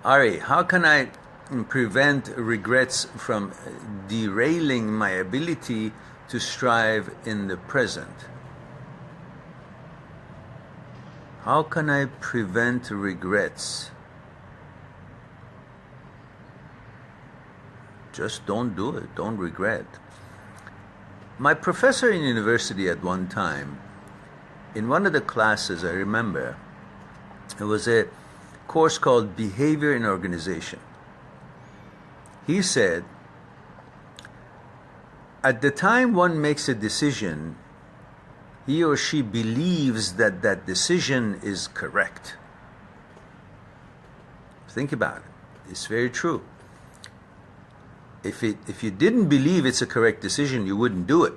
Ari, how can I prevent regrets from derailing my ability to strive in the present? How can I prevent regrets? Just don't do it. Don't regret. My professor in university at one time, in one of the classes, I remember, it was a course called Behavior in Organization. He said, at the time one makes a decision, he or she believes that that decision is correct. Think about it. It's very true. If you didn't believe it's a correct decision, you wouldn't do it.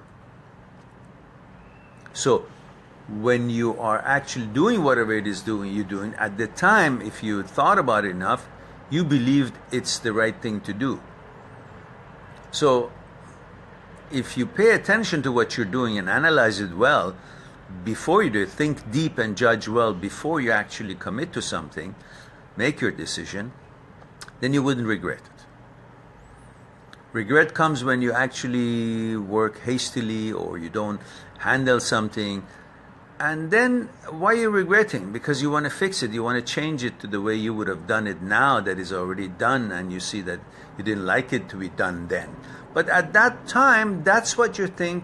So when you are actually doing whatever it is you're doing, at the time, if you thought about it enough, you believed it's the right thing to do. So if you pay attention to what you're doing and analyze it well, before you do it, think deep and judge well before you actually commit to something, make your decision, then you wouldn't regret it. Regret comes when you actually work hastily or you don't handle something. And then why are you regretting? Because you want to fix it. You want to change it to the way you would have done it now that is already done, and you see that you didn't like it to be done then. But at that time, that's what you think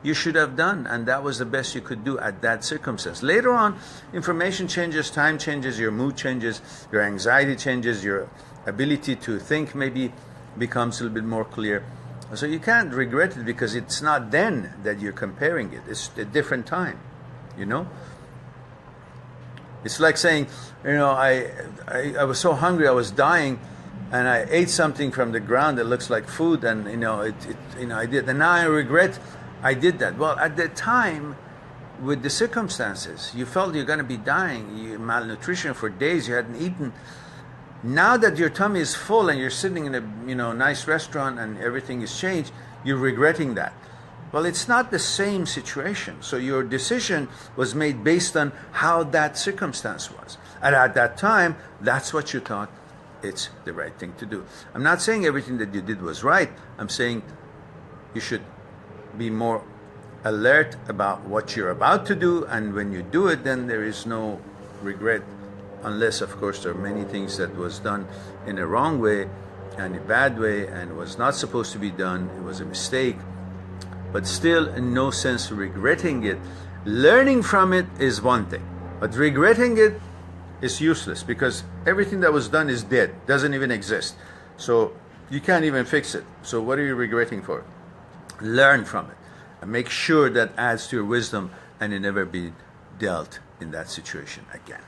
you should have done, and that was the best you could do at that circumstance. Later on, information changes, time changes, your mood changes, your anxiety changes, your ability to think maybe becomes a little bit more clear. So you can't regret it because it's not then that you're comparing it. It's a different time, you know? It's like saying, you know, I was so hungry, I was dying, and I ate something from the ground that looks like food, and I did, and now I regret I did that. Well, at the time, with the circumstances, you felt you're going to be dying, you malnutrition for days, you hadn't eaten. Now that your tummy is full and you're sitting in a nice restaurant and everything is changed, you're regretting that. Well, it's not the same situation. So your decision was made based on how that circumstance was. And at that time, that's what you thought it's the right thing to do. I'm not saying everything that you did was right. I'm saying you should be more alert about what you're about to do, and when you do it, then there is no regret, unless, of course, there are many things that was done in a wrong way and a bad way and was not supposed to be done. It was a mistake. But still, in no sense regretting it. Learning from it is one thing, but regretting it is useless because everything that was done is dead, doesn't even exist. So you can't even fix it. So what are you regretting for? Learn from it and make sure that adds to your wisdom and you never be dealt in that situation again.